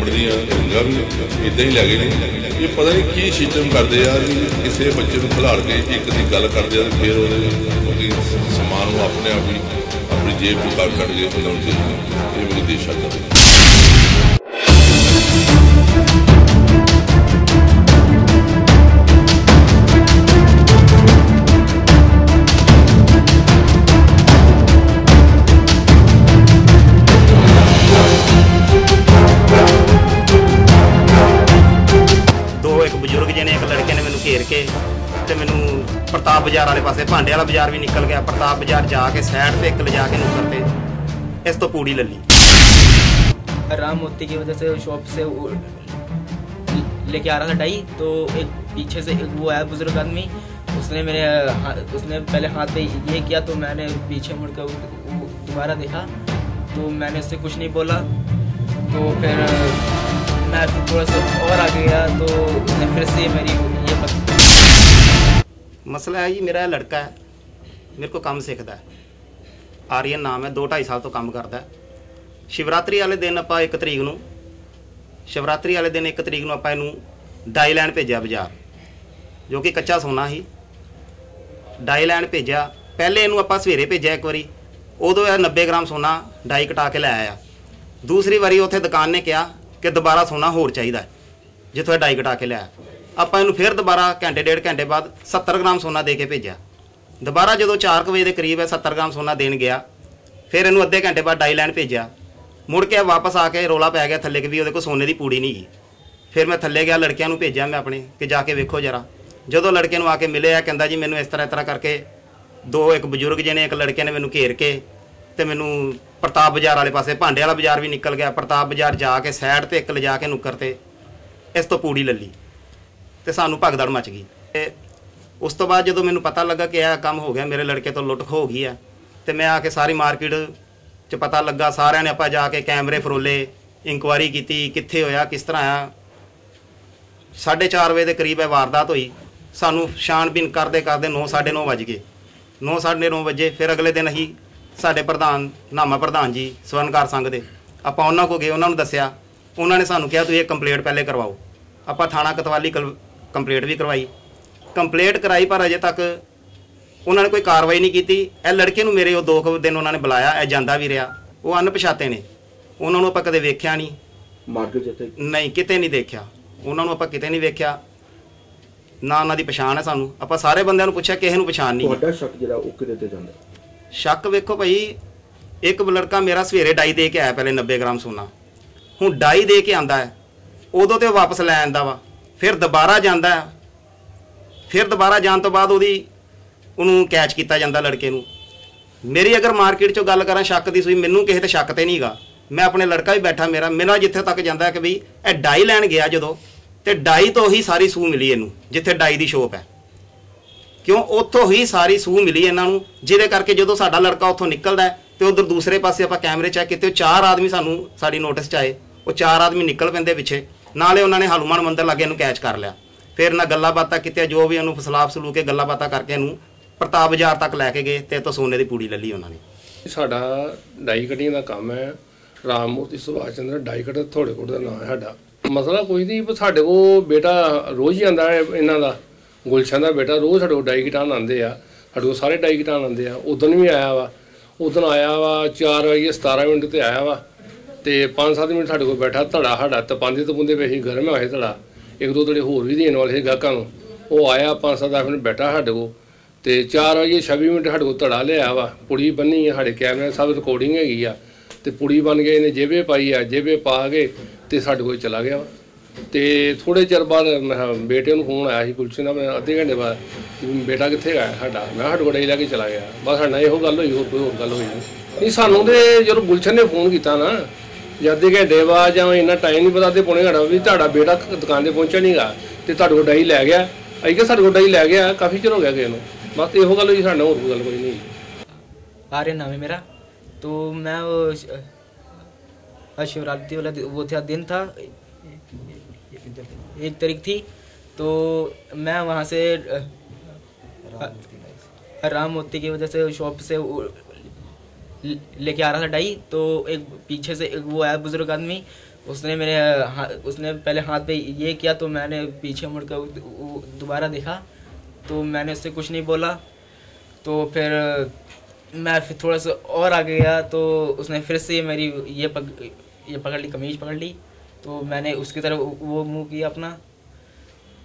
Limit दियाँ भी इदा ही लै गए ने। ये पता नहीं की सिस्टम करते यार, किसी बच्चे को खिलाड़ के एक की गल करते हैं फिर वो समान अपने आप ही अपनी जेब को कट के बनाते हैं। ये मेरी देश आता बजुर्ग जी ने एक लड़के ने मैनू घेर के ते मैनू प्रताप बाजार वाले पासे भांडे वाला बाजार भी निकल गया, प्रताप बाजार जाके साइड पे एक ले जाके नुक्कर पे इस तो पूड़ी ले ली। राम मोती की वजह से शॉप से लेके आ रहा था डाई, तो एक पीछे से एक वो आया बुजुर्ग आदमी, उसने पहले हाथ पे ये किया, तो मैंने पीछे मुड़कर दोबारा देखा तो मैंने उससे कुछ नहीं बोला। तो फिर मैं थोड़ा सा और आगे गया तो उसने फिर से मेरी ये मसला है जी, मेरा लड़का है, मेरे को काम सीखता है, आर्यन नाम है, 2-2.5 साल तो काम करता है। शिवरात्रि वाले दिन आप 1 तरीक नूं शिवरात्रि वाले दिन 1 तरीक नूं आपां इहनूं डाई लैण भेजिया बाजार, जो कि कच्चा सोना ही। डाई लैण भेजिया, पहले इहनूं आपां सवेरे भेजिया एक बारी, उदों 90 ग्राम सोना डाई कटा के लै आया। दूसरी बारी उत्थे दुकान ने कहा कि दोबारा सोना होर चाहिए, जिथों डाई कटा के लिया। आपां इहनूं फिर दोबारा घंटे 1.5 घंटे बाद 70 ग्राम सोना दे के भेजा। दोबारा जो 4 बजे के करीब है 70 ग्राम सोना देन गया, फिर इहनूं अद्धे घंटे बाद डाई लैण भेजा। मुड़ के वापस आके रौला पै गया थल्ले कि भी उहदे कोल सोने की पूड़ी नहीं गई। फिर मैं थल्ले गया, लड़कियां नूं भेजा मैं अपने कि जाके वेखो जरा। जो लड़के नूं आके मिले, कहंदा जी मैनूं इस तरह करके एक बजुर्ग जी ने एक लड़के ने मैनूं घेर के ते मैनूं प्रताप बाजार वाले पासे भांडे वाला बाजार भी निकल गया, प्रताप बाजार जाके साइड पे एक ले जाके नुक्कर ते इस तो पूड़ी ले ली ते सानू भगदड़ मच गई। उस तो बाद जो मैनूं पता लगा कि यह काम हो गया, मेरे लड़के तो लुट खो गई है, तो मैं आके सारी मार्केट च पता लगा, सारे ने आपां जाके कैमरे फरोले, इंक्वायरी की कित्थे होया किस तरह आया। 4:30 बजे के करीब वारदात हुई। सानू छानबीन करते करते 9 साढ़े 9 बज गए। 9 साढ़े 9 बजे फिर अगले दिन असीं साडे प्रधान नामा प्रधान जी स्वर्णकार संघ दे आपां उन्हां कोल गए, उन्होंने दस्सिया, उन्होंने सानू कहा तुसीं कंप्लेंट पहले करवाओ। आपां थाणा कोतवाली कंप्लेंट भी करवाई, कंप्लेंट कराई, पर अजे तक उन्होंने कोई कार्रवाई नहीं की। यह लड़के नूं मेरे 2 दिन उन्होंने बुलाया, यह जांदा भी रहा, वो अनपछाते ने, उन्होंने आपां कदे वेख्या नहीं, नहीं किते नहीं देखा, उन्होंने आपां किते नहीं वेख्या, ना उन्हां दी पछाण है। सानू आपां सारे बंदिआं नूं पुछिआ, किसे नूं पछाण नहीं। तुहाडा शक जिहड़ा ओह किहदे ते जांदा? शक वेखो भाई, एक लड़का मेरा सवेरे डाई दे के आया पहले 90 ग्राम सोना, हुण डाई दे के आंदा है, उदों तो वापस लै आंदा वा, फिर दोबारा जांदा है, फिर दोबारा जाण तो बाद उहनूं कैच किया जांदा लड़के नूं। मेरी अगर मार्केट चों गल करां शक दी सूई, मैनूं किसे ते शक ते नहीं गा। मैं अपने लड़का भी बैठा, मेरा जिथे तक जांदा है कि बई यह डाई लैण गया जदों, ते डाई तो ही सारी सूह मिली इहनूं, जिथे डाई दी शोप है, क्यों उत्थों ही सारी सूह मिली इन्हां नूं, जिहदे करके जो साडा लड़का उत्थों निकलदा है तो उधर दूसरे पासे आपां कैमरे चैक कीते, 4 आदमी सानू साडी नोटिस च आए, वो 4 आदमी निकल पैंदे पिछे, नाले उन्होंने हनुमान मंदिर लागे इहनूं कैच कर लिया। फिर ना गल्लां बातां कीतियां, जो भी इहनूं फसलाप सलू के गल्लां बातां करके इहनूं प्रताप बाजार तक लैके गए, ते तो सोने की पूड़ी ले ली उन्होंने। साडा डाई कटिंग का काम है, राम मूर्ति सुभाष चंद्र डाई कटर थोड़ेकोट का नाम है साडा। मसला कोई नहीं, साडे को बेटा रोज़ ही आंदा है, इन्हां दा गुलशन का बेटा रोज़ साडे को डाई कटाण आंदे आ, साडे को सारे डाई कटाण आंदे आ। उदन भी आया वा, उदन आया वा 4:17 ते आया वा, ते 5-7 मिनट साडे को बैठा, धड़ा साडा तपांदे तपुंदे पे गर्म होए धड़ा, 1-2 धड़े होर भी देने वाले गाहकां नूं, वो आया 5-7 मिनट बैठा साडे को, ते 4:26 साडे को धड़ा लिया वा, पुड़ी बन्नी है, साडे कैमरे सब रिकॉर्डिंग हैगी आ, ते पुड़ी बन गए ने, जेबे पाई आ, जेबे पा के ते साडे को चला गया। तो थोड़े चिर बाद बेटे को फोन आया गुलशन का, मैं अद्धे घंटे बाद बेटा कितने गया साडा, मैं साडे को डाई लैके चला गया, बस साडा यो गल हुई, होर कोई होर गल हुई नहीं। सानू तो जो गुलशन ने फोन किया ना, अद्धे घंटे बाद जां इन्ना टाइम नहीं पता, तो पौने घंटा भी तुहाडा बेटा दुकान पर पहुंचा नहीं गा, तो तुहाडे को डाई लै गया, अई कि साडे को डाई लै गया, काफ़ी चिर हो गया किसी को, बस यो गल हुई, साडा होर कोई गल कोई नहीं। आर्यन नाम है मेरा। तो मैं वो शिवरात्रि वाला वो था दिन था, 1 तारीख थी, तो मैं वहाँ से राम मोती की वजह से शॉप से लेके आ रहा था डाई, तो एक पीछे से एक वो आया बुजुर्ग आदमी, उसने पहले हाथ पे ये किया, तो मैंने पीछे मुड़कर दोबारा देखा, तो मैंने उससे कुछ नहीं बोला। तो फिर मैं फिर थोड़ा सा और आगे गया, तो उसने फिर से मेरी ये पकड़ ली, कमीज पकड़ ली। तो मैंने उसकी तरफ वो मुंह किया अपना।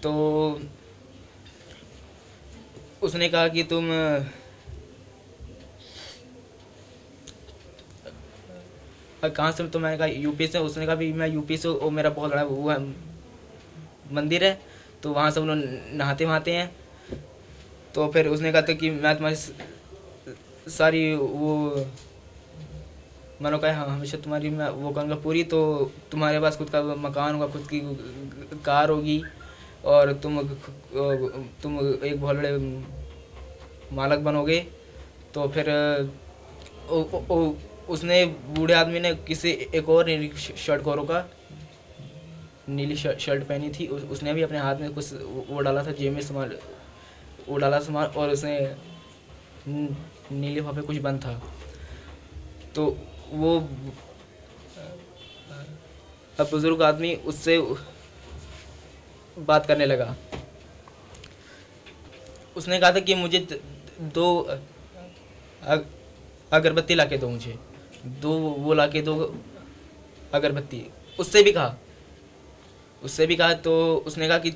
तो उसने कहा कि तुम कहाँ से? तो मैंने कहा यूपी से। उसने कहा भी मैं यूपी से, और मेरा बहुत बड़ा वो है मंदिर है, तो वहाँ सब लोग नहाते वहाते हैं। तो फिर उसने कहा था कि मैं तुम्हारी सारी वो मनोकामना हमेशा तुम्हारी मैं वो करूँगा पूरी। तो तुम्हारे पास खुद का मकान होगा, खुद की कार होगी, और तुम एक बहुत बड़े मालक बनोगे। तो फिर उसने बूढ़े आदमी ने किसी एक और शर्ट कौरों का नीली शर्ट पहनी थी, उसने भी अपने हाथ में कुछ वो डाला था, जेब में सामान वो डाला सामान, और उसने नीले लिफाफे कुछ बंद था। तो वो अब बुजुर्ग आदमी उससे बात करने लगा। उसने कहा था कि मुझे 2 अगरबत्ती ला के दो, मुझे 2 वो ला के दो अगरबत्ती। उससे भी कहा तो उसने कहा कि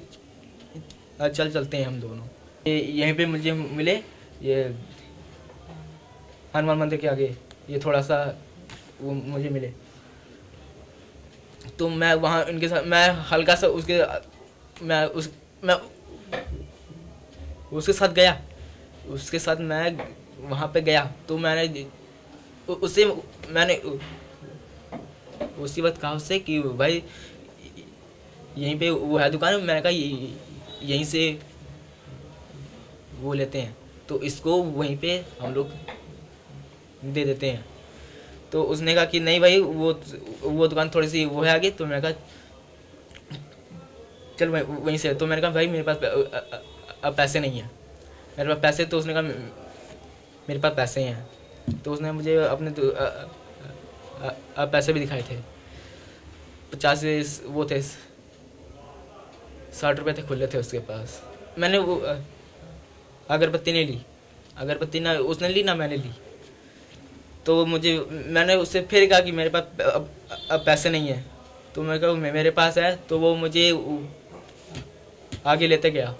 चलते हैं हम दोनों। यहीं पे मुझे मिले, ये हनुमान मंदिर के आगे, ये थोड़ा सा वो मुझे मिले। तो मैं वहाँ उनके साथ, मैं हल्का सा उसके साथ गया। उसके साथ मैं वहाँ पे गया, तो मैंने उसी वक्त कहा उससे कि भाई यहीं पे वो है दुकान। मैंने कहा यहीं से वो लेते हैं, तो इसको वहीं पे हम लोग दे देते हैं। तो उसने कहा कि नहीं भाई, वो दुकान थोड़ी सी वो है आगे। तो मैंने कहा चल वहीं से। तो मैंने कहा भाई मेरे पास अब पैसे नहीं है, मेरे पास पैसे। तो उसने कहा मेरे पास पैसे हैं। तो उसने मुझे अपने पैसे भी दिखाए थे। 50 वो थे, 60 रुपये थे खुले थे उसके पास। मैंने वो अगरबत्ती नहीं ली, अगरबत्ती ना उसने ली ना मैंने ली। तो मैंने उससे फिर कहा कि मेरे पास अब पैसे नहीं है। तो मैं कहा मेरे पास है। तो वो मुझे आगे लेते गया,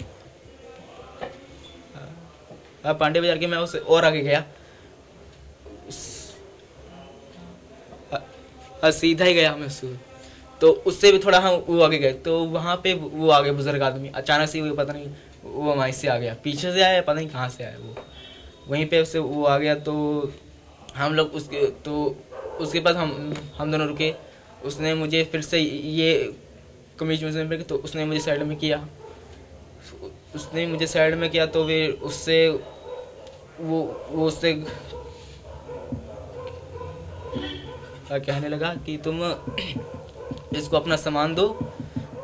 पांडे बाजार के। मैं उससे और आगे गया, सीधा ही गया मैं उससे। तो उससे भी थोड़ा हम वो आगे गए, तो वहाँ पे वो आ गए बुजुर्ग आदमी। अचानक से वो पता नहीं वो वहीं से आ गया, पीछे से आया, पता नहीं कहाँ से आया वो। वहीं पे उससे वो आ गया। तो हम लोग उसके पास हम दोनों रुके। उसने मुझे फिर से ये कमीज में, तो उसने मुझे साइड में किया। तो फिर उससे वो उससे कहने लगा कि तुम इसको अपना सामान दो,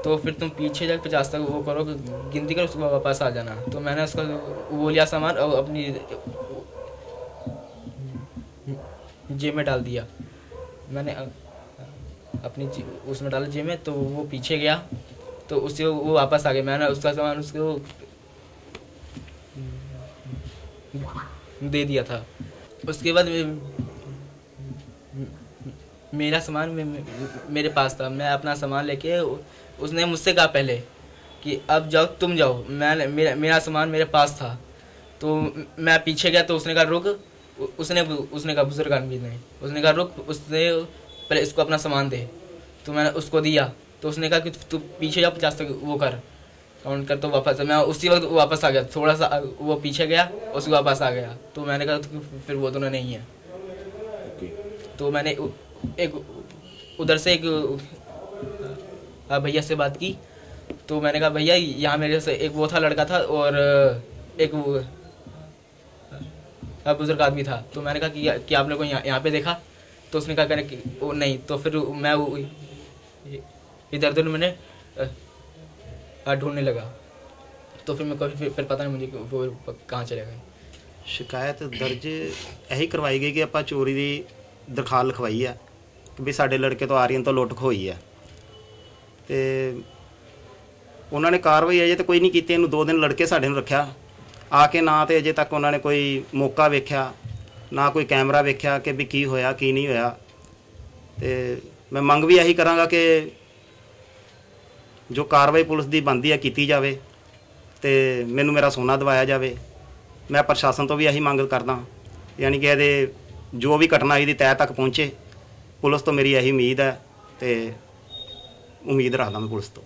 तो फिर तुम पीछे जाकर 50 तक वो करो, गिनती करो, उसको वापस आ जाना। तो मैंने उसका वो लिया सामान और अपनी जेब में डाल दिया। मैंने अपनी उसमें डाला जेब में। तो वो पीछे गया, तो उससे वो वापस आ गया। मैंने उसका सामान उसको दे दिया था। उसके बाद मेरा सामान मेरे पास था। मैं अपना सामान लेके, उसने मुझसे कहा पहले कि अब जाओ, तुम जाओ। मेरा सामान मेरे पास था। तो मैं पीछे गया, तो उसने कहा रुक। उसने कहा बुजुर्ग आदमी ने, उसने कहा रुक, उसने पहले इसको अपना सामान दे। तो मैंने उसको दिया। तो उसने कहा कि तू पीछे जा, 50 तक वो कर, काउंट कर। तो वापस मैं उसी वक्त वापस आ गया, थोड़ा सा वो पीछे गया, उसके वापस आ गया। तो मैंने कहा तो फिर वो दोनों नहीं है। तो मैंने एक उधर से एक भैया से बात की। तो मैंने कहा भैया यहाँ मेरे से एक वो था लड़का था, और एक बुजुर्ग आदमी था। तो मैंने कहा कि आपने को यहाँ पे देखा? तो उसने कहा कि वो नहीं। तो फिर मैं इधर उधर मैंने ढूंढने लगा। तो फिर मैं कभी फिर पता नहीं मुझे वो कहाँ चले गए। शिकायत दर्ज यही करवाई गई कि ਆਪਾਂ ਚੋਰੀ ਦੀ ਦਰਖਾਸਤ ਲਿਖਵਾਈ ਹੈ ਕਿ ਵੀ ਸਾਡੇ ਲੜਕੇ ਤੋਂ ਆਰੀਅਨ ਤੋਂ ਲੁੱਟ ਖੋਈ ਹੈ। ਤੇ ਉਹਨਾਂ ਨੇ ਕਾਰਵਾਈ ਅਜੇ ਤਾਂ ਕੋਈ ਨਹੀਂ ਕੀਤੀ। ਇਹਨੂੰ 2 ਦਿਨ ਲੜਕੇ ਸਾਡੇ ਨੂੰ ਰੱਖਿਆ ਆ ਕੇ, ਨਾ ਤੇ ਅਜੇ ਤੱਕ ਉਹਨਾਂ ਨੇ ਕੋਈ ਮੌਕਾ ਵੇਖਿਆ, ਨਾ ਕੋਈ ਕੈਮਰਾ ਵੇਖਿਆ ਕਿ ਵੀ ਕੀ ਹੋਇਆ ਕੀ ਨਹੀਂ ਹੋਇਆ। ਤੇ ਮੈਂ ਮੰਗ ਵੀ ਇਹੀ ਕਰਾਂਗਾ ਕਿ ਜੋ ਕਾਰਵਾਈ ਪੁਲਿਸ ਦੀ ਬਣਦੀ ਹੈ ਕੀਤੀ ਜਾਵੇ ਤੇ ਮੈਨੂੰ ਮੇਰਾ ਸੋਨਾ ਦਿਵਾਇਆ ਜਾਵੇ। ਮੈਂ ਪ੍ਰਸ਼ਾਸਨ ਤੋਂ ਵੀ ਇਹੀ ਮੰਗ ਕਰਦਾ, ਯਾਨੀ ਕਿ ਇਹਦੇ ਜੋ ਵੀ ਘਟਨਾ ਇਹਦੀ ਤਹਿ ਤੱਕ ਪਹੁੰਚੇ। ਪੁਲਿਸ ਤੋਂ ਮੇਰੀ ਇਹੀ ਉਮੀਦ ਹੈ ਤੇ ਉਮੀਦ ਰੱਖਦਾ ਮੈਂ ਪੁਲਿਸ ਤੋਂ।